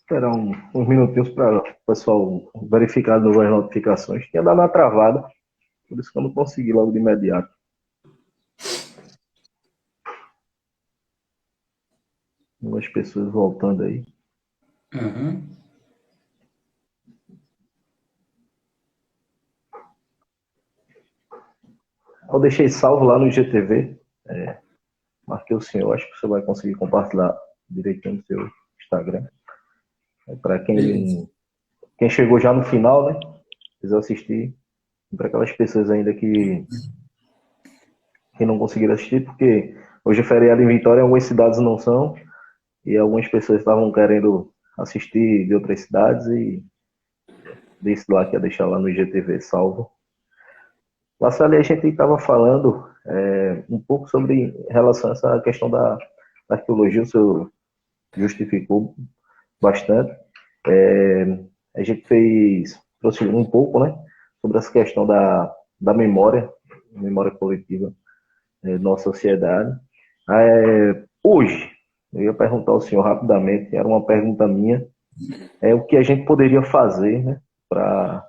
Esperar uns minutinhos para o pessoal verificar as notificações. Tinha dado uma travada, por isso que eu não consegui logo de imediato. Umas pessoas voltando aí. Uhum. Eu deixei salvo lá no IGTV. Marquei o senhor, acho que você vai conseguir compartilhar direitinho no seu Instagram. Para Beleza. quem chegou já no final, né? Quiser assistir. Para aquelas pessoas ainda que não conseguiram assistir, porque hoje é feriado em Vitória, algumas cidades não são, e algumas pessoas estavam querendo assistir de outras cidades e disse lá que ia deixar lá no IGTV salvo. Lá ali a gente estava falando um pouco sobre em relação a essa questão da arqueologia, o senhor justificou bastante. A gente trouxe um pouco, né, sobre essa questão da memória coletiva da nossa sociedade. Hoje, eu ia perguntar ao senhor rapidamente, era uma pergunta minha, o que a gente poderia fazer, né, para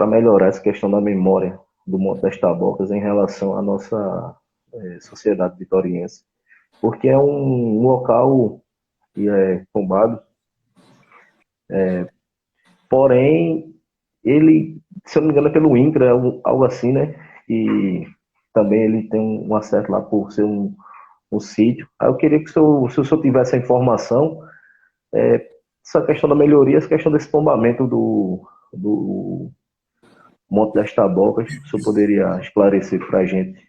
melhorar essa questão da memória do Monte das Tabocas em relação à nossa sociedade vitoriense. Porque é um local que é tombado, porém, ele, se eu não me engano, é pelo INCRA, algo assim, né? E também ele tem um acesso lá por ser um sítio. Aí eu queria que se o senhor tivesse a informação, essa questão da melhoria, essa questão desse tombamento do Monte das Tabocas, o senhor poderia esclarecer para a gente?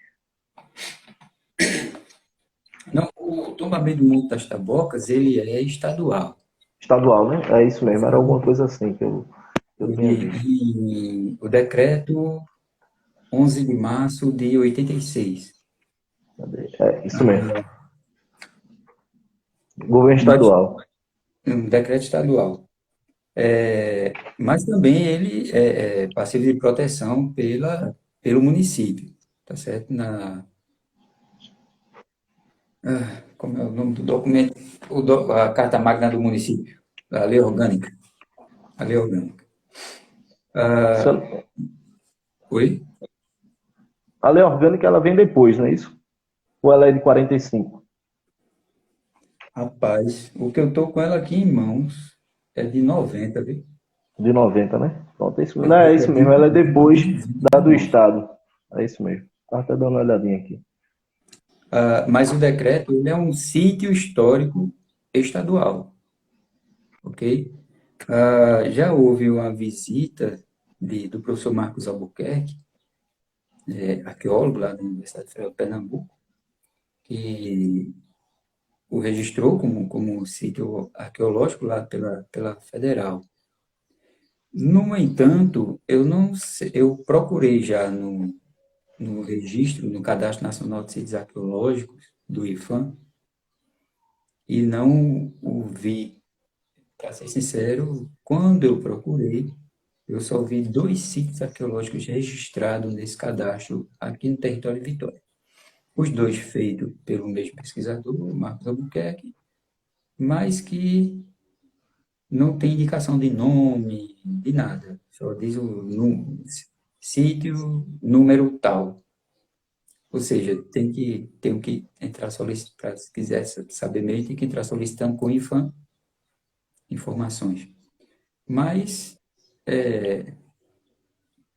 Não, o tombamento do Monte das Tabocas, ele é estadual. Estadual, né? É isso mesmo, era alguma coisa assim que eu tinha visto. O decreto 11 de março de 86. É isso mesmo. Governo Mas, estadual. um decreto estadual. Mas também ele é passível de proteção pelo município, tá certo? Como é o nome do documento? A Carta Magna do município, a lei orgânica. A lei orgânica. Oi? A lei orgânica ela vem depois, não é isso? Ou ela é de 45? Rapaz, o que eu tô com ela aqui em mãos é de 90, viu? De 90, né? Pronto, é isso, Eu não, tô é com isso aqui mesmo, ela é de depois 90 da em do mãos. Estado. É isso mesmo. Estava até dando uma olhadinha aqui. Mas o decreto ele é um sítio histórico estadual, ok? Já houve uma visita do professor Marcos Albuquerque, arqueólogo lá da Universidade Federal de Pernambuco, que o registrou como sítio arqueológico lá pela Federal. No entanto, eu não sei, eu procurei já no registro, no Cadastro Nacional de Sítios Arqueológicos, do IFAM, e não o vi. Para ser sincero, quando eu procurei, eu só vi dois sítios arqueológicos registrados nesse cadastro aqui no território de Vitória. Os dois feitos pelo mesmo pesquisador, Marcos Albuquerque, mas que não tem indicação de nome, de nada. Só diz sítio, número tal. Ou seja, tem que entrar solicitando, se quiser saber mesmo, tem que entrar solicitando com o IFAM informações. Mas,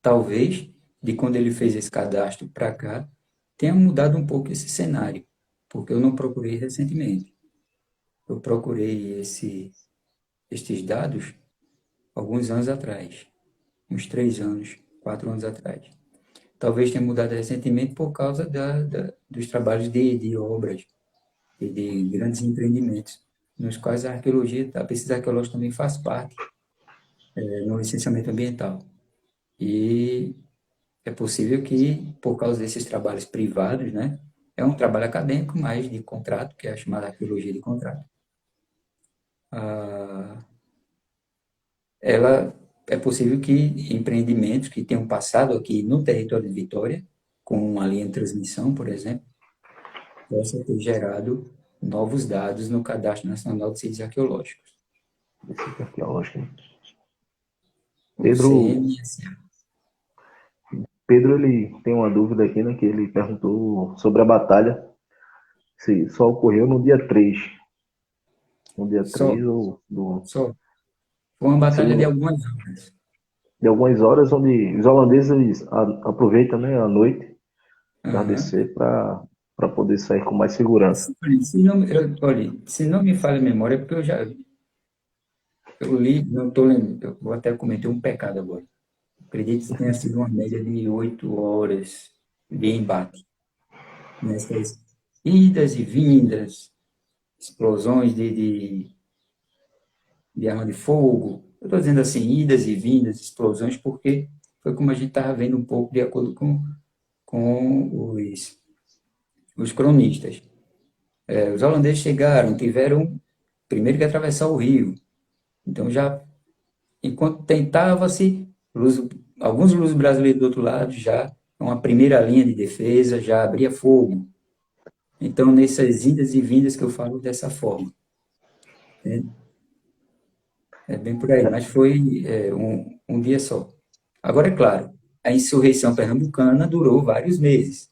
talvez, de quando ele fez esse cadastro para cá, tenha mudado um pouco esse cenário, porque eu não procurei recentemente. Eu procurei estes dados alguns anos atrás, uns 3 anos, 4 anos atrás. Talvez tenha mudado recentemente por causa dos trabalhos de obras e de grandes empreendimentos, nos quais a pesquisa arqueológica também faz parte, no licenciamento ambiental. E é possível que, por causa desses trabalhos privados, né, é um trabalho acadêmico, mas de contrato, que é a chamada arqueologia de contrato, ah, ela é possível que empreendimentos que tenham passado aqui no território de Vitória, com uma linha de transmissão, por exemplo, possa ter gerado novos dados no Cadastro Nacional de Sítios Arqueológicos. Esse sítio arqueológico. O Pedro, ele tem uma dúvida aqui, né? Que ele perguntou sobre a batalha, se só ocorreu no dia 3. No dia Só, 3 só. Foi uma batalha de segundo, algumas horas. de algumas horas, onde os holandeses aproveitam, né, a noite, Aham. entardecer, para poder sair com mais segurança. Olha, se não me falha a memória, porque eu li, não estou lembrando, eu vou até cometer um pecado agora. Acredito que tenha sido uma média de 8 horas de embate. Nessas idas e vindas, explosões de arma de fogo. Eu estou dizendo assim, idas e vindas, explosões, porque foi como a gente estava vendo um pouco de acordo com os cronistas. Os holandeses chegaram, tiveram primeiro que atravessar o rio. Então, já, enquanto tentava-se, alguns lusos brasileiros do outro lado já, uma primeira linha de defesa, já abria fogo. Então, nessas idas e vindas que eu falo dessa forma. Né? É bem por aí, mas foi um dia só. Agora, é claro, a insurreição pernambucana durou vários meses,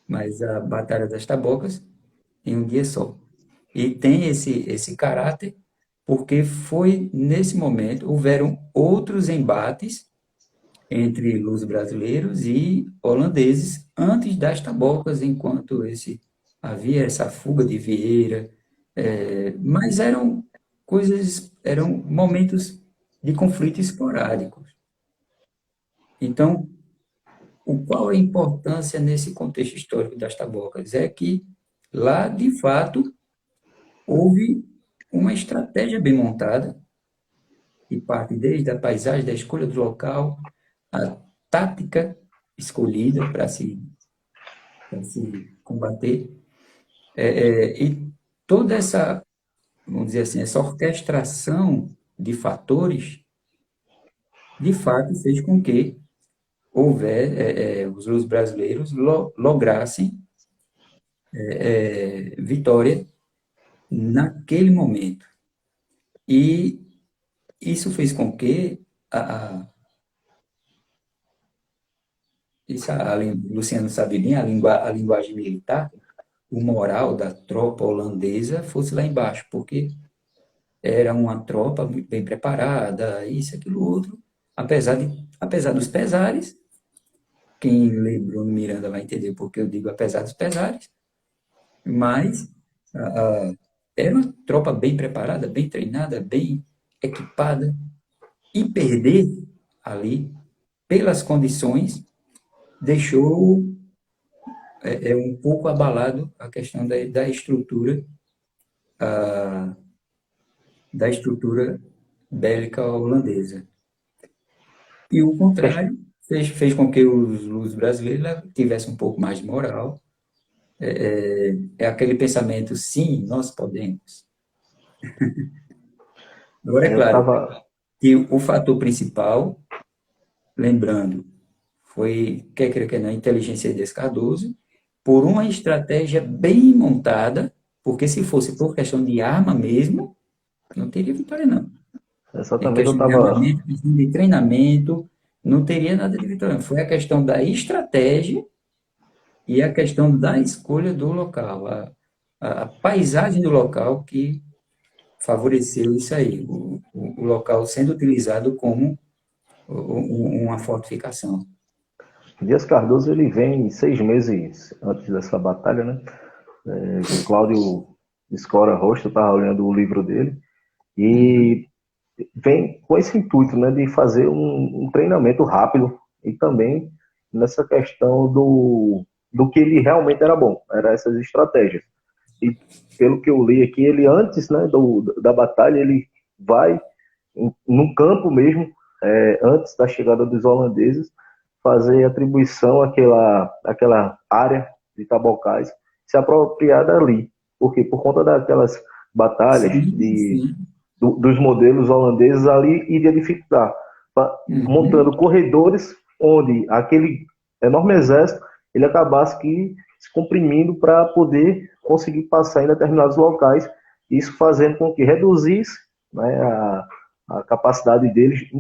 mas a Batalha das Tabocas em um dia só. E tem esse caráter porque foi nesse momento, houveram outros embates entre lusos brasileiros e holandeses antes das Tabocas, enquanto havia essa fuga de Vieira, mas eram momentos de conflito esporádicos. Então, qual a importância nesse contexto histórico das Tabocas? É que lá, de fato, houve uma estratégia bem montada, que parte desde a paisagem, da escolha do local, a tática escolhida para se combater, e toda essa, vamos dizer assim, essa orquestração de fatores, de fato, fez com que os brasileiros lograssem vitória naquele momento. E isso fez com que Luciano sabe bem, a linguagem militar, o moral da tropa holandesa fosse lá embaixo, porque era uma tropa muito bem preparada, isso, aquilo, outro, apesar dos pesares, quem lê Bruno Miranda vai entender porque eu digo apesar dos pesares, mas ah, era uma tropa bem preparada, bem treinada, bem equipada, e perder ali, pelas condições, deixou um pouco abalado a questão da estrutura bélica holandesa. E o contrário fez com que os brasileiros tivessem um pouco mais de moral. É aquele pensamento, sim, nós podemos. Agora, é Eu claro, estava. que o fator principal, lembrando, foi, quer queira, quer não, a inteligência desse Cardoso, por uma estratégia bem montada, porque se fosse por questão de arma mesmo, não teria vitória, não. Em Exatamente, eu questão de estava. armamento, questão de treinamento, não teria nada de vitória, não. Foi a questão da estratégia e a questão da escolha do local, a paisagem do local que favoreceu isso aí, o local sendo utilizado como uma fortificação. Dias Cardoso, ele vem 6 meses antes dessa batalha, né? Cláudio Scora Rocha, estava olhando o livro dele, Uhum. e vem com esse intuito, né, de fazer um treinamento rápido e também nessa questão do que ele realmente era bom, eram essas estratégias. E pelo que eu li aqui, ele antes, né, da batalha, ele vai no campo mesmo, antes da chegada dos holandeses, fazer atribuição àquela área de Tabocais, se apropriar dali. Por quê? Por conta daquelas batalhas Sim, sim. dos modelos holandeses ali iria dificultar, Uhum. montando corredores onde aquele enorme exército ele acabasse se comprimindo para poder conseguir passar em determinados locais, isso fazendo com que reduzisse né, a capacidade deles,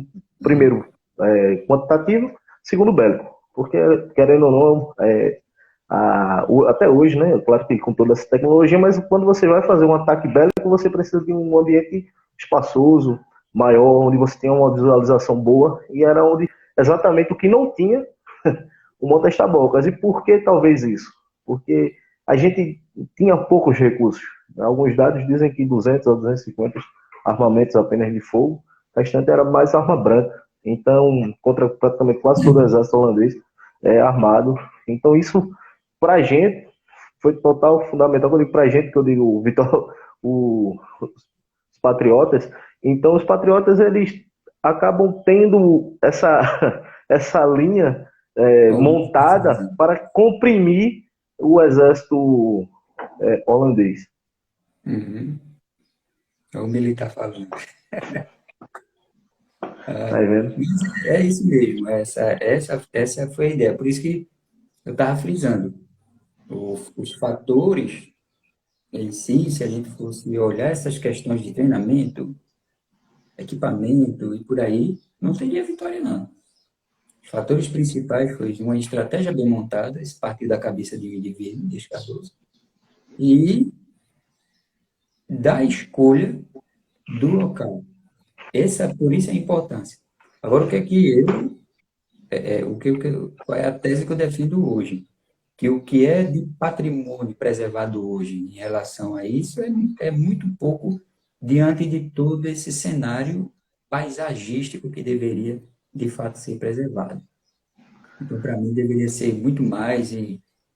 primeiro, quantitativo, segundo, bélico. Porque, querendo ou não, até hoje, né, claro que com toda essa tecnologia, mas quando você vai fazer um ataque bélico, você precisa de um ambiente espaçoso, maior, onde você tem uma visualização boa, e era onde exatamente o que não tinha o Montes Tabocas. E por que talvez isso? Porque a gente tinha poucos recursos. Alguns dados dizem que 200 a 250 armamentos apenas de fogo, o restante era mais arma branca. Então, contra praticamente quase todo o exército holandês armado. Então, isso, para a gente, foi total fundamental. Quando eu digo para a gente, que eu digo o Vitor, os patriotas. Então, os patriotas, eles acabam tendo essa linha montada para comprimir o exército holandês. Uhum. É o militar falando. Tá vendo? É isso mesmo, essa foi a ideia. Por isso que eu estava frisando. Os fatores em si, se a gente fosse olhar essas questões de treinamento, equipamento e por aí, não teria vitória, não. Os fatores principais foi uma estratégia bem montada, esse partiu da cabeça de Dias Cardoso, e da escolha do local. Por isso a importância. Agora, o que é que eu, qual é a tese que eu defendo hoje? Que o que é de patrimônio preservado hoje em relação a isso é muito pouco diante de todo esse cenário paisagístico que deveria, de fato, ser preservado. Então, para mim, deveria ser muito mais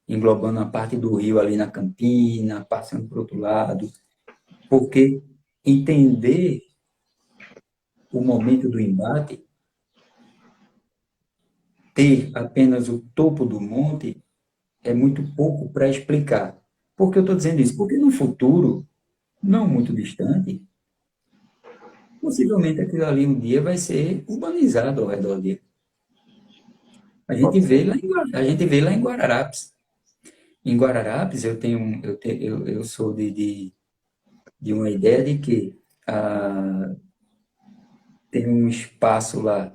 englobando a parte do rio ali na Campina, passando para o outro lado, porque entender o momento do embate, ter apenas o topo do monte, é muito pouco para explicar. Por que eu estou dizendo isso? Porque no futuro, não muito distante, possivelmente aquilo ali um dia vai ser urbanizado ao redor dele. Pode ser. A gente vê lá em Guararapes. Em Guararapes, eu sou de uma ideia de que tem um espaço lá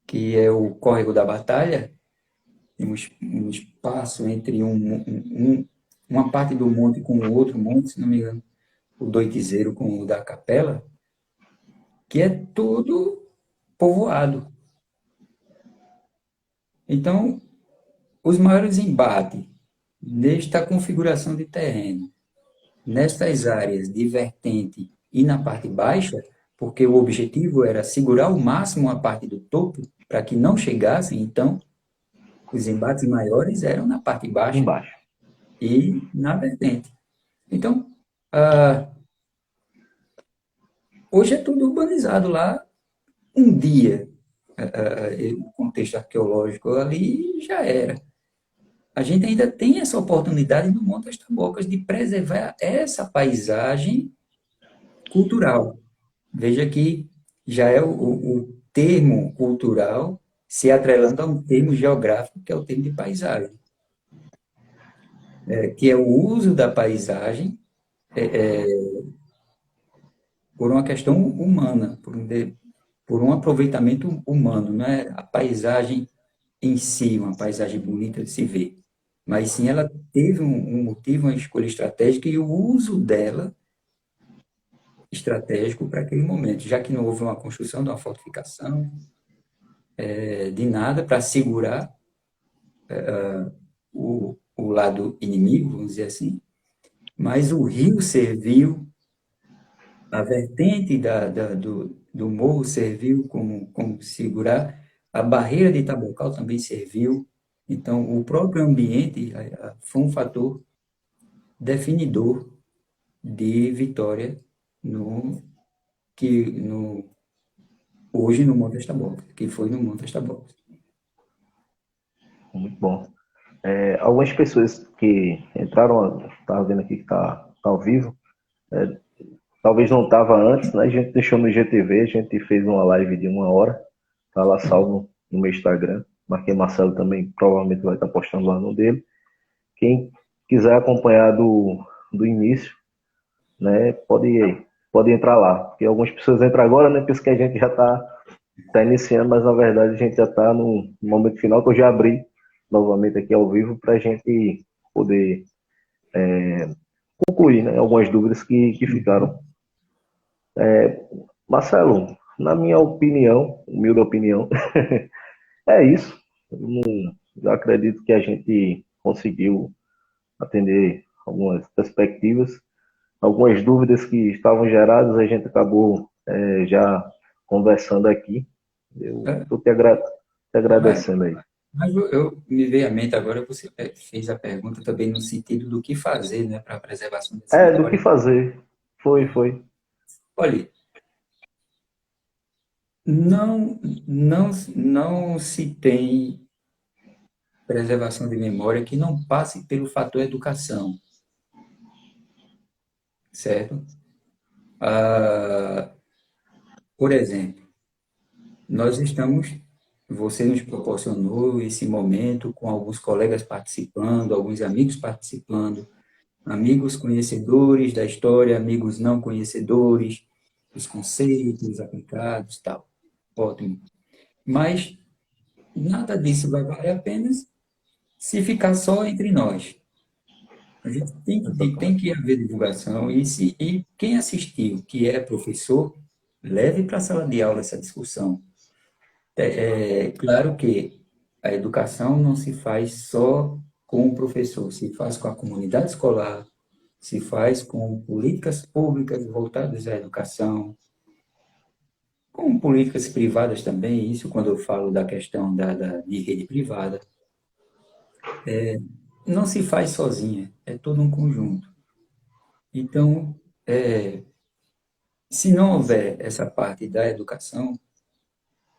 que é o Córrego da Batalha, tem um espaço entre uma parte do monte com o outro monte, se não me engano, o Doitizeiro com o da Capela, que é todo povoado. Então, os maiores embates nesta configuração de terreno, nestas áreas de vertente e na parte baixa, porque o objetivo era segurar ao máximo a parte do topo para que não chegassem, então, os embates maiores eram na parte baixa Embaixo. e na vertente. Então, ah, hoje é tudo urbanizado lá. Um dia, o contexto arqueológico ali já era. A gente ainda tem essa oportunidade no Monte das Tabocas de preservar essa paisagem cultural. Veja que já é o termo cultural se atrelando a um termo geográfico, que é o termo de paisagem, que é o uso da paisagem por uma questão humana, por um aproveitamento humano, não é a paisagem em si, uma paisagem bonita de se ver, mas sim ela teve um motivo, uma escolha estratégica e o uso dela estratégico para aquele momento, já que não houve uma construção de uma fortificação, de nada para segurar o lado inimigo, vamos dizer assim, mas o rio serviu, a vertente do morro serviu como segurar, a barreira de Tabocal também serviu, então o próprio ambiente foi um fator definidor de vitória no, no, hoje no Monte Tabocas, que foi no Monte Tabocas. Muito bom. Algumas pessoas que entraram, estava vendo aqui que está ao vivo, talvez não estava antes, né? A gente deixou no IGTV, a gente fez uma live de 1 hora, tá lá salvo no meu Instagram. Marquei Marcelo também, provavelmente vai estar postando lá no dele. Quem quiser acompanhar do início, né, pode pode entrar lá. Porque algumas pessoas entram agora, né? Pensa que a gente já está iniciando, mas na verdade a gente já está no momento final, que eu já abri novamente aqui ao vivo para a gente poder concluir, né, algumas dúvidas que ficaram. Marcelo, na minha opinião, humilde opinião, é isso. Eu acredito que a gente conseguiu atender algumas perspectivas, algumas dúvidas que estavam geradas, a gente acabou já conversando aqui. Eu É, estou te mas, agradecendo aí. mas me veio à mente agora, você fez a pergunta também no sentido do que fazer, né, para a preservação dessa Do que memória. fazer. Foi. Olha, não, não se tem preservação de memória que não passe pelo fator educação, certo? Ah, por exemplo, nós estamos, você nos proporcionou esse momento com alguns colegas participando, alguns amigos participando, amigos conhecedores da história, amigos não conhecedores, os conceitos aplicados, tal. Ótimo. Mas nada disso vai valer apenas se ficar só entre nós. A gente tem que haver divulgação e quem assistiu, que é professor, leve para a sala de aula essa discussão. É claro que a educação não se faz só com o professor, se faz com a comunidade escolar, se faz com políticas públicas voltadas à educação, com políticas privadas também, isso quando eu falo da questão de rede privada. Não se faz sozinha, é todo um conjunto. Então, se não houver essa parte da educação,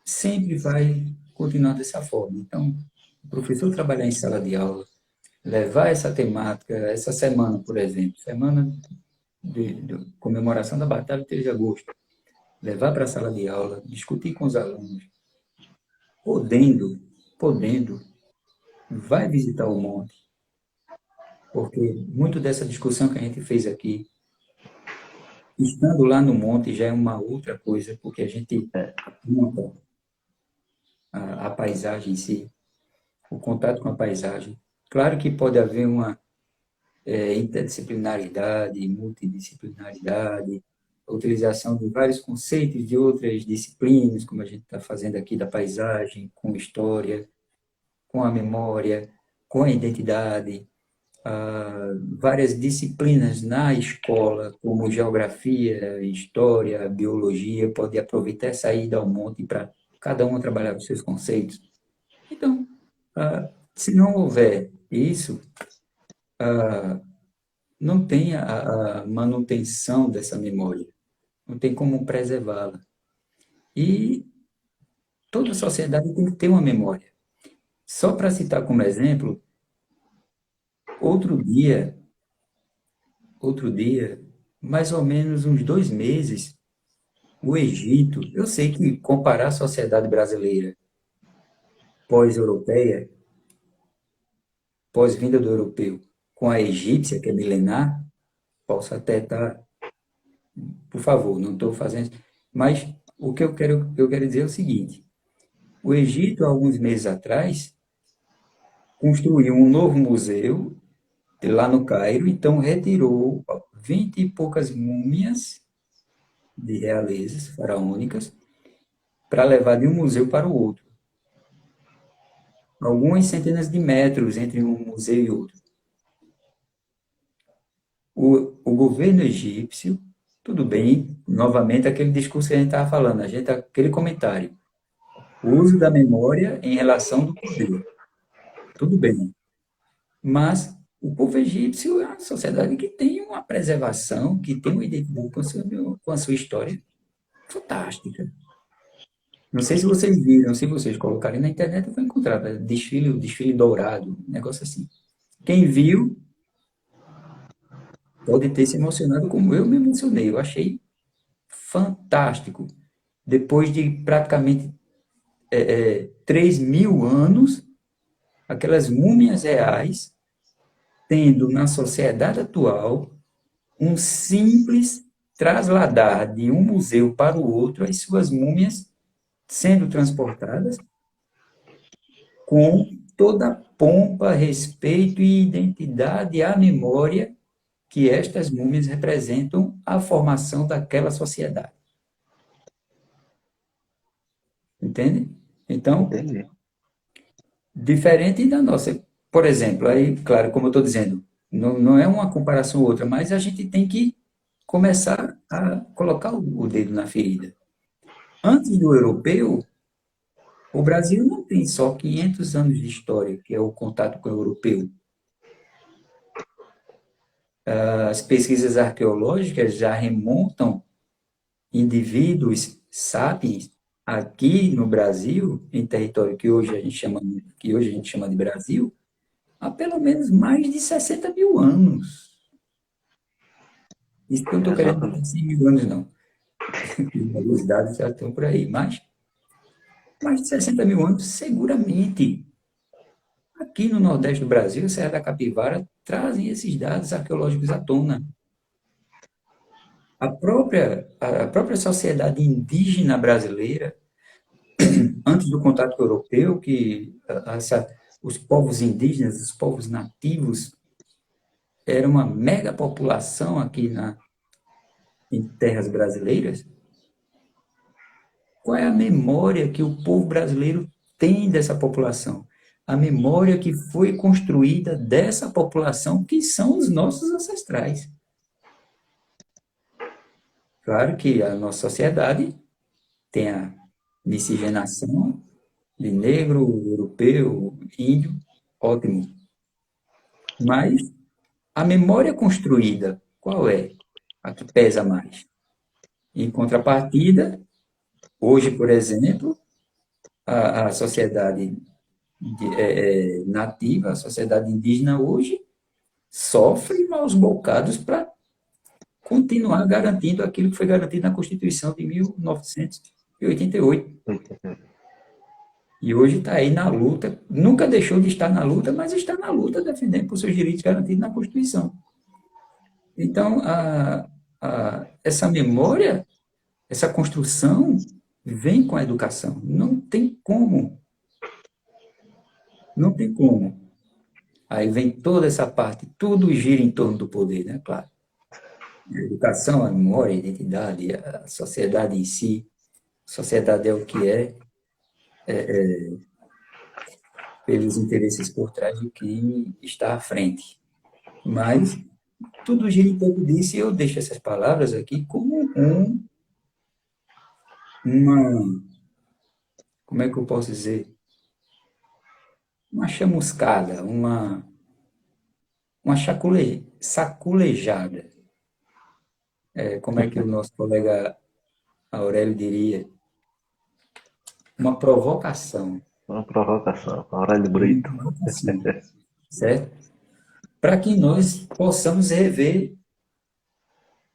sempre vai continuar dessa forma. Então, o professor trabalhar em sala de aula, levar essa temática, essa semana, por exemplo, semana de comemoração da Batalha de 3 de agosto, levar para a sala de aula, discutir com os alunos, podendo, vai visitar o monte, porque muito dessa discussão que a gente fez aqui, estando lá no monte já é uma outra coisa, porque a gente aponta a paisagem em si, o contato com a paisagem. Claro que pode haver uma interdisciplinaridade, multidisciplinaridade, a utilização de vários conceitos de outras disciplinas, como a gente está fazendo aqui da paisagem, com história, com a memória, com a identidade, várias disciplinas na escola, como geografia, história, biologia, pode aproveitar essa ida ao monte para cada um trabalhar os seus conceitos. Então, se não houver isso, não tem a manutenção dessa memória, não tem como preservá-la. E toda sociedade tem que ter uma memória. Só para citar como exemplo, outro dia, mais ou menos uns 2 meses, o Egito, eu sei que comparar a sociedade brasileira pós-europeia, pós-vinda do europeu, com a egípcia, que é milenar, posso até estar, por favor, não estou fazendo, mas o que eu quero dizer é o seguinte: o Egito, há alguns meses atrás, construiu um novo museu lá no Cairo, então retirou 20 e poucas múmias de realezas faraônicas para levar de um museu para o outro. Algumas centenas de metros entre um museu e outro. O governo egípcio, tudo bem, novamente aquele discurso que a gente estava falando, aquele comentário, o uso da memória em relação do poder, tudo bem. Mas o povo egípcio é uma sociedade que tem uma preservação, que tem uma identidade com a sua história fantástica. Não sei se vocês viram, se vocês colocarem na internet, vão encontrar o desfile dourado, um negócio assim. Quem viu pode ter se emocionado como eu me emocionei. Eu achei fantástico. Depois de praticamente 3.000 anos, aquelas múmias reais, tendo na sociedade atual um simples trasladar de um museu para o outro as suas múmias sendo transportadas com toda a pompa, respeito e identidade à memória que estas múmias representam a formação daquela sociedade. Entende? Então, Entendi. diferente da nossa. Por exemplo, aí, claro, como eu estou dizendo, não é uma comparação ou outra, mas a gente tem que começar a colocar o dedo na ferida. Antes do europeu, o Brasil não tem só 500 anos de história, que é o contato com o europeu. As pesquisas arqueológicas já remontam indivíduos sapiens aqui no Brasil, em território que hoje a gente chama de Brasil, há pelo menos mais de 60 mil anos. Isso que eu não estou querendo dizer Exatamente. 100 mil anos, não. Os dados já estão por aí, mas mais de 60 mil anos, seguramente. Aqui no Nordeste do Brasil, a Serra da Capivara trazem esses dados arqueológicos à tona. A própria sociedade indígena brasileira, antes do contato europeu, que os povos indígenas, os povos nativos, era uma mega população aqui em terras brasileiras. Qual é a memória que o povo brasileiro tem dessa população? A memória que foi construída dessa população, que são os nossos ancestrais. Claro que a nossa sociedade tem a miscigenação de negro, europeu, índio, ótimo. Mas a memória construída, qual é a que pesa mais? Em contrapartida, hoje, por exemplo, a sociedade nativa, a sociedade indígena hoje, sofre maus bocados para continuar garantindo aquilo que foi garantido na Constituição de 1988. E hoje está aí na luta, nunca deixou de estar na luta, mas está na luta defendendo por seus direitos garantidos na Constituição. Então, essa memória, essa construção, vem com a educação. Não tem como. Não tem como. Aí vem toda essa parte, tudo gira em torno do poder, né? Claro. A educação, a memória, a identidade, a sociedade em si. A sociedade é o que é, pelos interesses por trás do que está à frente. Mas tudo gira em torno disso e eu deixo essas palavras aqui como uma, como é que eu posso dizer? Uma chamuscada, uma saculejada. Como é que o nosso colega Aurélio diria? Uma provocação. Uma provocação. Aurélio Uma Brito. provocação, certo? Para que nós possamos rever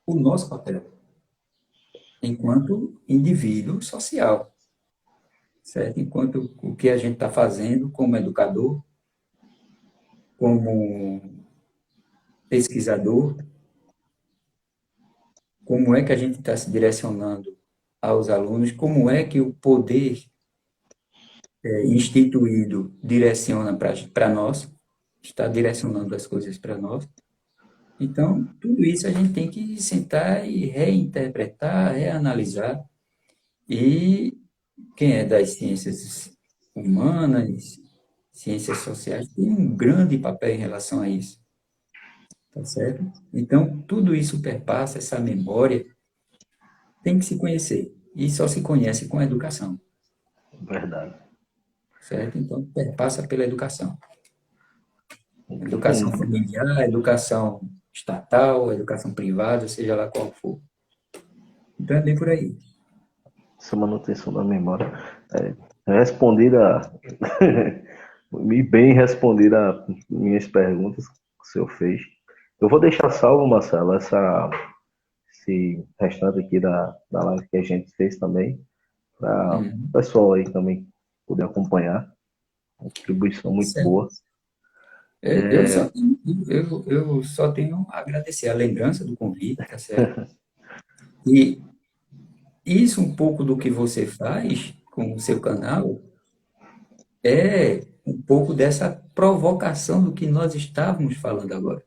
o nosso papel enquanto indivíduo social, certo? Enquanto o que a gente está fazendo como educador, como pesquisador, como é que a gente está se direcionando aos alunos, como é que o poder instituído direciona para nós, está direcionando as coisas para nós. Então, tudo isso a gente tem que sentar e reinterpretar, reanalisar. E quem é das ciências humanas, ciências sociais, tem um grande papel em relação a isso. Tá certo? Então, tudo isso perpassa, essa memória tem que se conhecer. E só se conhece com a educação. Verdade. Certo? Então, perpassa pela educação. Educação Entendi. familiar, educação estatal, educação privada, seja lá qual for. Então, é bem por aí. Essa manutenção da memória. Respondida, e bem respondida minhas perguntas que o senhor fez. Eu vou deixar salvo, Marcelo, esse restante aqui da live que a gente fez também, para o pessoal aí também poder acompanhar. Uma contribuição muito Certo. boa. Eu só tenho a agradecer a lembrança do convite, tá certo? E isso, um pouco do que você faz com o seu canal, é um pouco dessa provocação do que nós estávamos falando agora.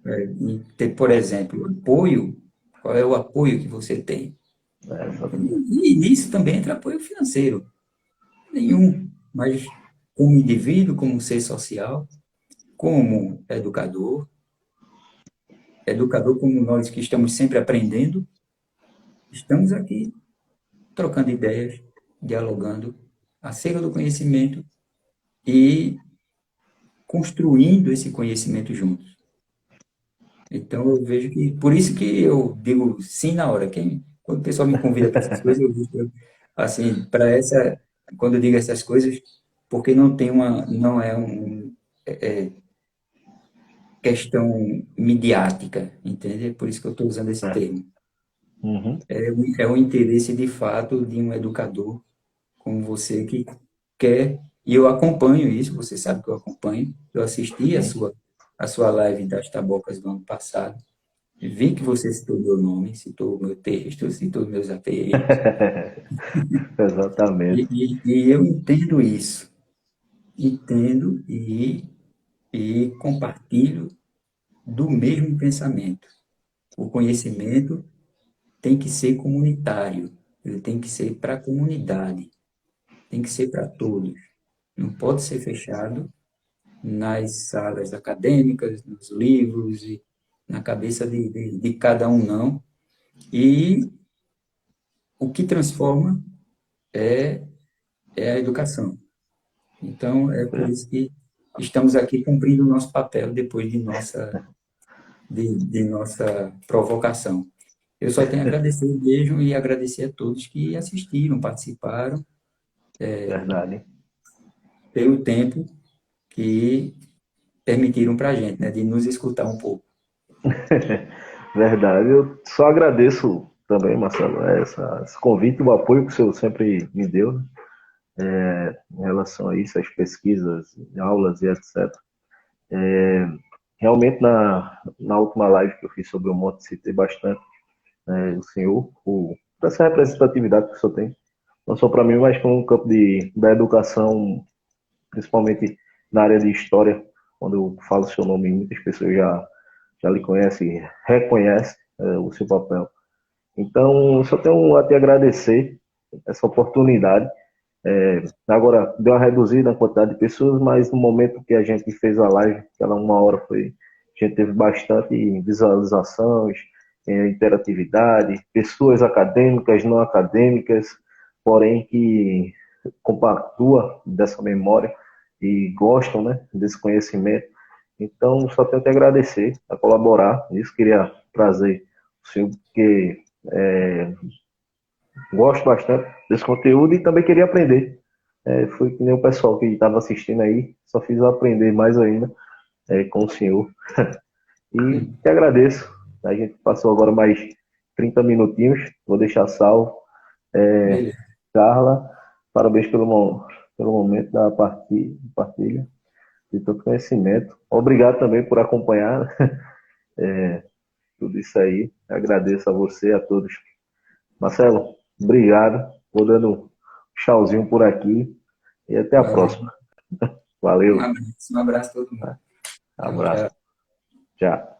E ter, por exemplo, apoio, qual é o apoio que você tem? Exatamente. E nisso também entra apoio financeiro. Nenhum. Mas como indivíduo, como ser social, como educador, educador como nós que estamos sempre aprendendo, estamos aqui trocando ideias, dialogando acerca do conhecimento e construindo esse conhecimento juntos. Então, eu vejo que, por isso que eu digo sim na hora. Quando o pessoal me convida para essas coisas, eu digo, assim, para essa, quando eu digo essas coisas, porque não é questão midiática, entende? É por isso que eu estou usando esse É. termo. Uhum. É o interesse de fato de um educador como você que quer, e eu acompanho isso, você sabe que eu acompanho, eu assisti Sim. a sua live das Tabocas do ano passado, vi que você citou meu nome, citou meu texto, citou meus ATMs, Exatamente. e eu entendo isso, entendo e compartilho do mesmo pensamento. O conhecimento tem que ser comunitário, ele tem que ser para a comunidade, tem que ser para todos. Não pode ser fechado nas salas acadêmicas, nos livros e na cabeça de cada um, não. E o que transforma é, é a educação. Então, é por isso que estamos aqui cumprindo o nosso papel depois de nossa provocação. Eu só tenho a agradecer mesmo e agradecer a todos que assistiram, participaram, Verdade. pelo tempo que permitiram para a gente, né, de nos escutar um pouco. Verdade. Eu só agradeço também, Marcelo, esse convite, o apoio que o senhor sempre me deu, né, em relação a isso, às pesquisas, aulas e etc. Realmente, na última live que eu fiz sobre o Monte, citei bastante, né, o senhor, por essa representatividade que o senhor tem, não só para mim, mas como no campo da educação, principalmente na área de história, quando eu falo seu nome, muitas pessoas já lhe conhecem e reconhecem o seu papel. Então, eu só tenho a te agradecer essa oportunidade. Agora, deu uma reduzida a quantidade de pessoas, mas no momento que a gente fez a live, aquela 1 hora, a gente teve bastante visualizações, interatividade, pessoas acadêmicas, não acadêmicas, porém que compactua dessa memória e gostam, né, desse conhecimento. Então, só tenho que agradecer, a colaborar. Isso queria trazer o senhor, porque gosto bastante desse conteúdo e também queria aprender. Foi que nem o pessoal que estava assistindo aí, só fiz eu aprender mais ainda com o senhor. E te agradeço. A gente passou agora mais 30 minutinhos, vou deixar salvo. Beleza. Carla, parabéns pelo momento da partilha de todo conhecimento. Obrigado também por acompanhar tudo isso aí. Agradeço a você, a todos. Marcelo, obrigado. Vou dando um tchauzinho por aqui e até a Valeu. próxima. Valeu. Um abraço a todo mundo. Tchau, Abraço. tchau. Tchau.